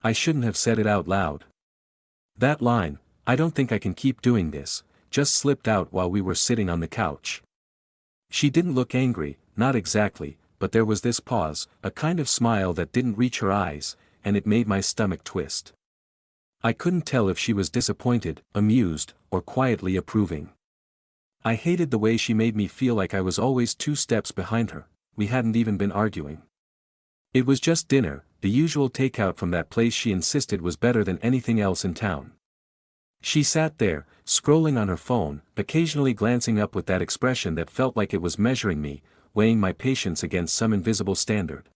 I shouldn't have said it out loud. That line, "I don't think I can keep doing this," just slipped out while we were sitting on the couch. She didn't look angry, not exactly, but there was this pause, a kind of smile that didn't reach her eyes, and it made my stomach twist. I couldn't tell if she was disappointed, amused, or quietly approving. I hated the way she made me feel like I was always 2 steps behind her. We hadn't even been arguing. It was just dinner, the usual takeout from that place she insisted was better than anything else in town. She sat there, scrolling on her phone, occasionally glancing up with that expression that felt like it was measuring me, weighing my patience against some invisible standard.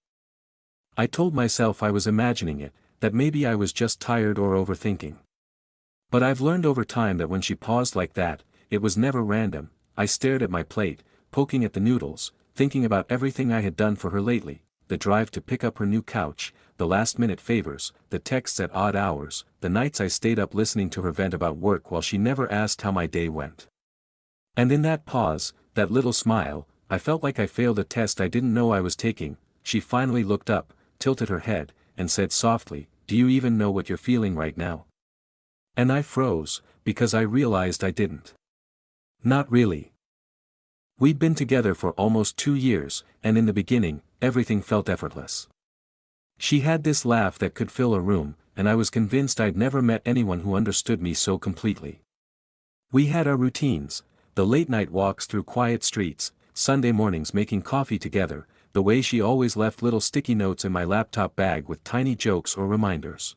I told myself I was imagining it, that maybe I was just tired or overthinking. But I've learned over time that when she paused like that, it was never random. I stared at my plate, poking at the noodles, thinking about everything I had done for her lately, the drive to pick up her new couch, the last-minute favors, the texts at odd hours, the nights I stayed up listening to her vent about work while she never asked how my day went. And in that pause, that little smile, I felt like I failed a test I didn't know I was taking. She finally looked up, tilted her head, and said softly, "Do you even know what you're feeling right now?" And I froze, because I realized I didn't. Not really. We'd been together for almost 2 years, and in the beginning, everything felt effortless. She had this laugh that could fill a room, and I was convinced I'd never met anyone who understood me so completely. We had our routines, the late-night walks through quiet streets, Sunday mornings making coffee together, the way she always left little sticky notes in my laptop bag with tiny jokes or reminders.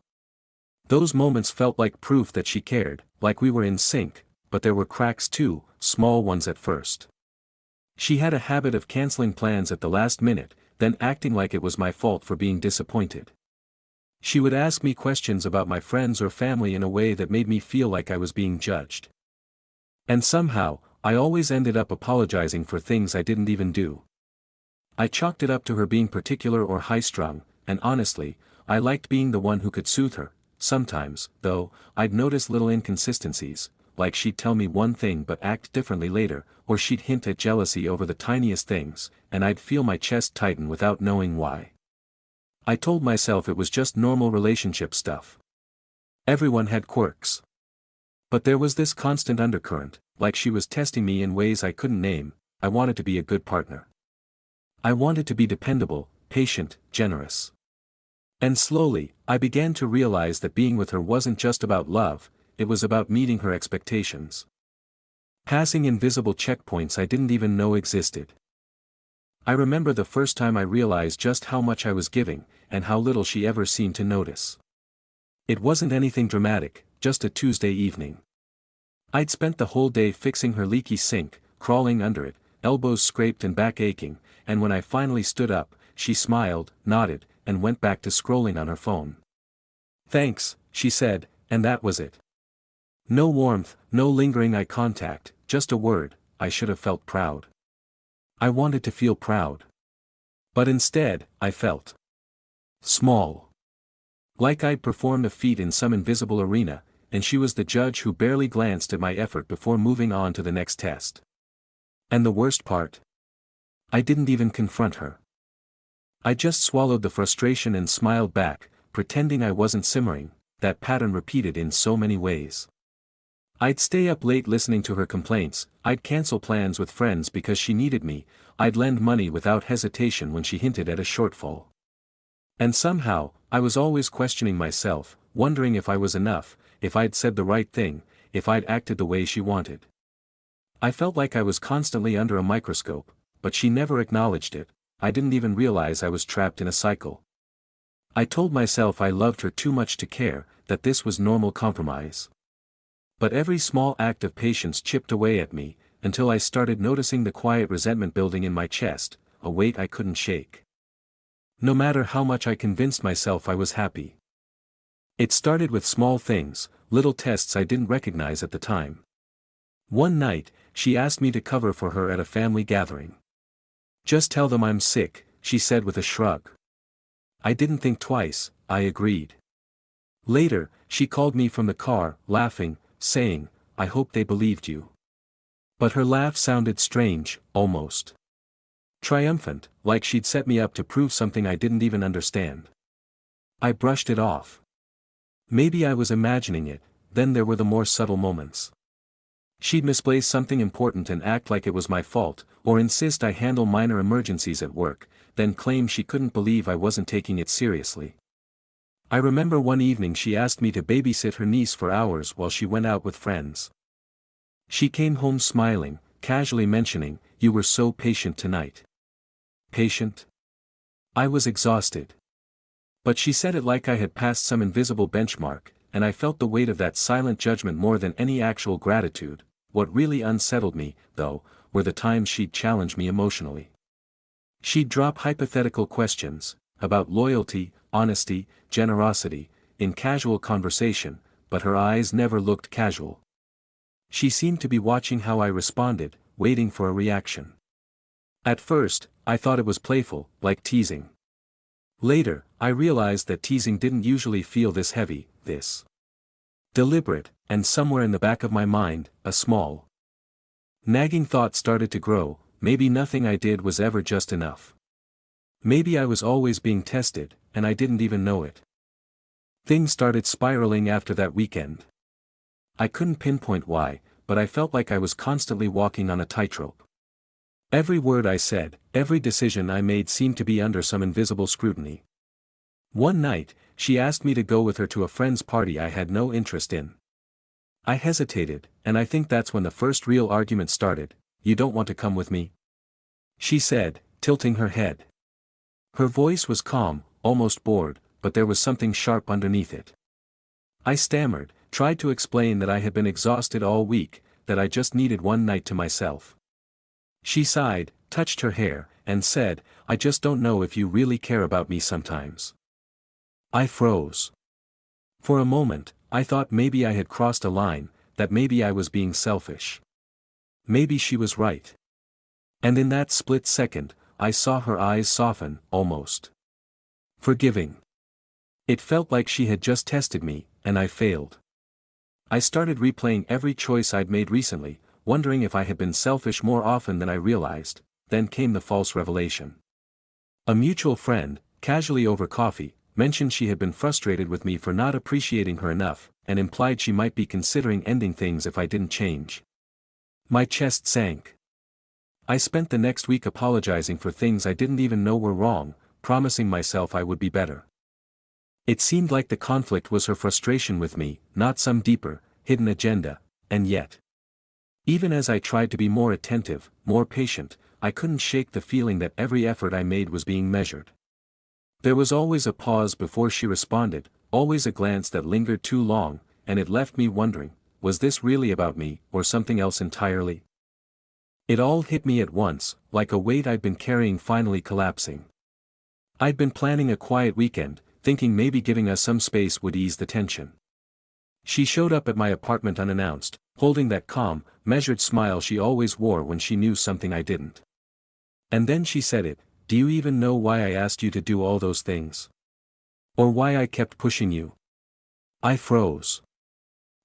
Those moments felt like proof that she cared, like we were in sync, but there were cracks too, small ones at first. She had a habit of canceling plans at the last minute, then acting like it was my fault for being disappointed. She would ask me questions about my friends or family in a way that made me feel like I was being judged. And somehow, I always ended up apologizing for things I didn't even do. I chalked it up to her being particular or high-strung, and honestly, I liked being the one who could soothe her. Sometimes, though, I'd notice little inconsistencies, like she'd tell me one thing but act differently later, or she'd hint at jealousy over the tiniest things, and I'd feel my chest tighten without knowing why. I told myself it was just normal relationship stuff. Everyone had quirks. But there was this constant undercurrent, like she was testing me in ways I couldn't name. I wanted to be a good partner. I wanted to be dependable, patient, generous. And slowly, I began to realize that being with her wasn't just about love, it was about meeting her expectations. Passing invisible checkpoints I didn't even know existed. I remember the first time I realized just how much I was giving, and how little she ever seemed to notice. It wasn't anything dramatic, just a Tuesday evening. I'd spent the whole day fixing her leaky sink, crawling under it, elbows scraped and back aching, and when I finally stood up, she smiled, nodded, and went back to scrolling on her phone. "Thanks," she said, and that was it. No warmth, no lingering eye contact, just a word. I should have felt proud. I wanted to feel proud. But instead, I felt small. Like I'd performed a feat in some invisible arena, and she was the judge who barely glanced at my effort before moving on to the next test. And the worst part? I didn't even confront her. I just swallowed the frustration and smiled back, pretending I wasn't simmering, that pattern repeated in so many ways. I'd stay up late listening to her complaints, I'd cancel plans with friends because she needed me, I'd lend money without hesitation when she hinted at a shortfall. And somehow, I was always questioning myself, wondering if I was enough, if I'd said the right thing, if I'd acted the way she wanted. I felt like I was constantly under a microscope, but she never acknowledged it. I didn't even realize I was trapped in a cycle. I told myself I loved her too much to care, that this was normal compromise. But every small act of patience chipped away at me, until I started noticing the quiet resentment building in my chest, a weight I couldn't shake. No matter how much I convinced myself I was happy. It started with small things, little tests I didn't recognize at the time. One night, she asked me to cover for her at a family gathering. "Just tell them I'm sick," she said with a shrug. I didn't think twice, I agreed. Later, she called me from the car, laughing, saying, "I hope they believed you." But her laugh sounded strange, almost triumphant, like she'd set me up to prove something I didn't even understand. I brushed it off. Maybe I was imagining it, then there were the more subtle moments. She'd misplace something important and act like it was my fault, or insist I handle minor emergencies at work, then claim she couldn't believe I wasn't taking it seriously. I remember one evening she asked me to babysit her niece for hours while she went out with friends. She came home smiling, casually mentioning, "You were so patient tonight." Patient? I was exhausted. But she said it like I had passed some invisible benchmark, and I felt the weight of that silent judgment more than any actual gratitude. What really unsettled me, though, were the times she'd challenge me emotionally. She'd drop hypothetical questions, about loyalty, honesty, generosity, in casual conversation, but her eyes never looked casual. She seemed to be watching how I responded, waiting for a reaction. At first, I thought it was playful, like teasing. Later, I realized that teasing didn't usually feel this heavy, this deliberate, and somewhere in the back of my mind, a small nagging thought started to grow. Maybe nothing I did was ever just enough. Maybe I was always being tested, and I didn't even know it. Things started spiraling after that weekend. I couldn't pinpoint why, but I felt like I was constantly walking on a tightrope. Every word I said, every decision I made seemed to be under some invisible scrutiny. One night, she asked me to go with her to a friend's party I had no interest in. I hesitated, and I think that's when the first real argument started. "You don't want to come with me?" she said, tilting her head. Her voice was calm, almost bored, but there was something sharp underneath it. I stammered, tried to explain that I had been exhausted all week, that I just needed one night to myself. She sighed, touched her hair, and said, "I just don't know if you really care about me sometimes." I froze. For a moment, I thought maybe I had crossed a line, that maybe I was being selfish. Maybe she was right. And in that split second, I saw her eyes soften, almost forgiving. It felt like she had just tested me, and I failed. I started replaying every choice I'd made recently, wondering if I had been selfish more often than I realized. Then came the false revelation. A mutual friend, casually over coffee, mentioned she had been frustrated with me for not appreciating her enough, and implied she might be considering ending things if I didn't change. My chest sank. I spent the next week apologizing for things I didn't even know were wrong, promising myself I would be better. It seemed like the conflict was her frustration with me, not some deeper, hidden agenda, and yet. Even as I tried to be more attentive, more patient, I couldn't shake the feeling that every effort I made was being measured. There was always a pause before she responded, always a glance that lingered too long, and it left me wondering, was this really about me, or something else entirely? It all hit me at once, like a weight I'd been carrying finally collapsing. I'd been planning a quiet weekend, thinking maybe giving us some space would ease the tension. She showed up at my apartment unannounced, holding that calm, measured smile she always wore when she knew something I didn't. And then she said it, "Do you even know why I asked you to do all those things? Or why I kept pushing you?" I froze.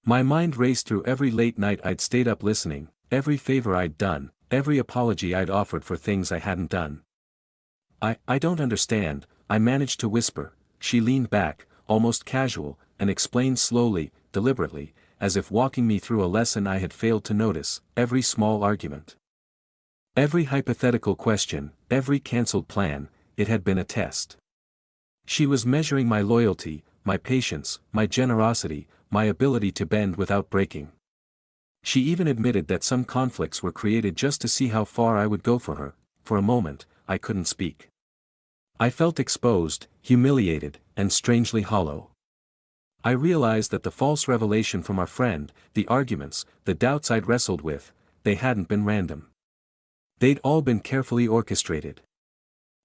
My mind raced through every late night I'd stayed up listening, every favor I'd done, every apology I'd offered for things I hadn't done. I don't understand," I managed to whisper. She leaned back, almost casual, and explained slowly, deliberately, as if walking me through a lesson I had failed to notice. Every small argument, every hypothetical question, every cancelled plan, it had been a test. She was measuring my loyalty, my patience, my generosity, my ability to bend without breaking. She even admitted that some conflicts were created just to see how far I would go for her. For a moment, I couldn't speak. I felt exposed, humiliated, and strangely hollow. I realized that the false revelation from our friend, the arguments, the doubts I'd wrestled with, they hadn't been random. They'd all been carefully orchestrated.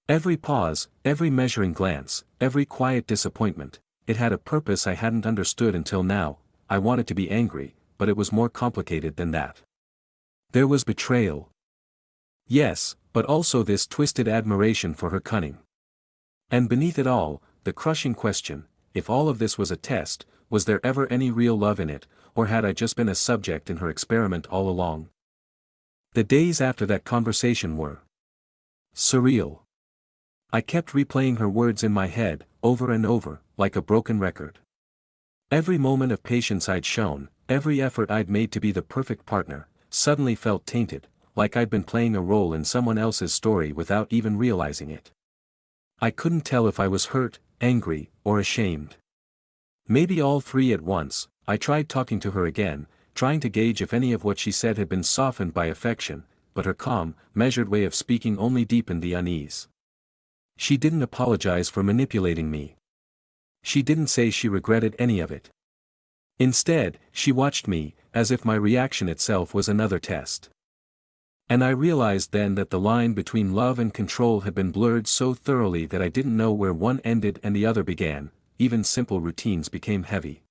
Every pause, every measuring glance, every quiet disappointment, it had a purpose I hadn't understood until now. I wanted to be angry, but it was more complicated than that. There was betrayal. Yes, but also this twisted admiration for her cunning. And beneath it all, the crushing question, if all of this was a test, was there ever any real love in it, or had I just been a subject in her experiment all along? The days after that conversation were surreal. I kept replaying her words in my head, over and over, like a broken record. Every moment of patience I'd shown, every effort I'd made to be the perfect partner, suddenly felt tainted, like I'd been playing a role in someone else's story without even realizing it. I couldn't tell if I was hurt, angry, or ashamed. Maybe all three at once. I tried talking to her again, trying to gauge if any of what she said had been softened by affection, but her calm, measured way of speaking only deepened the unease. She didn't apologize for manipulating me. She didn't say she regretted any of it. Instead, she watched me, as if my reaction itself was another test. And I realized then that the line between love and control had been blurred so thoroughly that I didn't know where one ended and the other began. Even simple routines became heavy.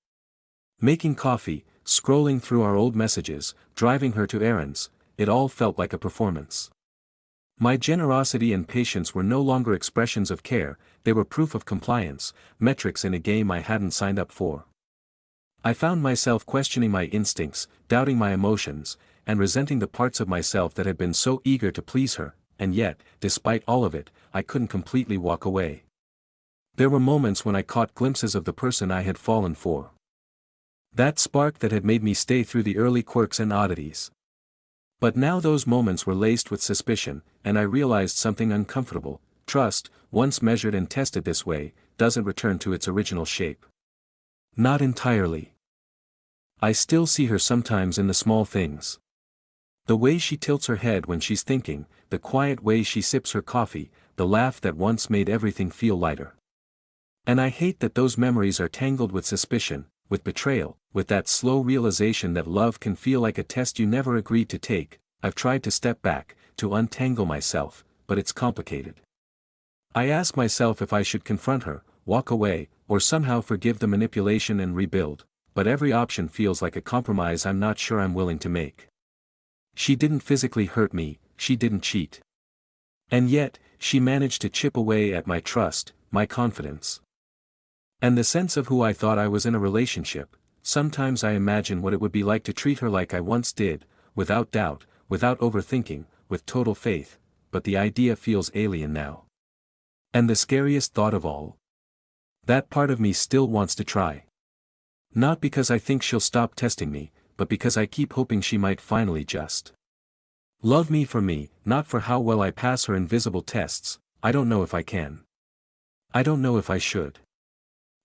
Making coffee, scrolling through our old messages, driving her to errands, it all felt like a performance. My generosity and patience were no longer expressions of care, they were proof of compliance, metrics in a game I hadn't signed up for. I found myself questioning my instincts, doubting my emotions, and resenting the parts of myself that had been so eager to please her, and yet, despite all of it, I couldn't completely walk away. There were moments when I caught glimpses of the person I had fallen for. That spark that had made me stay through the early quirks and oddities. But now those moments were laced with suspicion, and I realized something uncomfortable. Trust, once measured and tested this way, doesn't return to its original shape. Not entirely. I still see her sometimes in the small things. The way she tilts her head when she's thinking, the quiet way she sips her coffee, the laugh that once made everything feel lighter. And I hate that those memories are tangled with suspicion, with betrayal, with that slow realization that love can feel like a test you never agreed to take. I've tried to step back, to untangle myself, but it's complicated. I ask myself if I should confront her, walk away, or somehow forgive the manipulation and rebuild, but every option feels like a compromise I'm not sure I'm willing to make. She didn't physically hurt me, she didn't cheat. And yet, she managed to chip away at my trust, my confidence. And the sense of who I thought I was in a relationship. Sometimes I imagine what it would be like to treat her like I once did, without doubt, without overthinking, with total faith, but the idea feels alien now. And the scariest thought of all? That part of me still wants to try. Not because I think she'll stop testing me, but because I keep hoping she might finally just love me, not for how well I pass her invisible tests. I don't know if I can. I don't know if I should.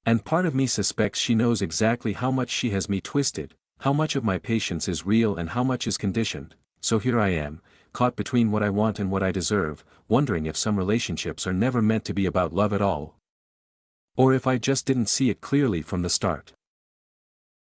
And part of me suspects she knows exactly how much she has me twisted, how much of my patience is real and how much is conditioned. So here I am, caught between what I want and what I deserve, wondering if some relationships are never meant to be about love at all. Or if I just didn't see it clearly from the start.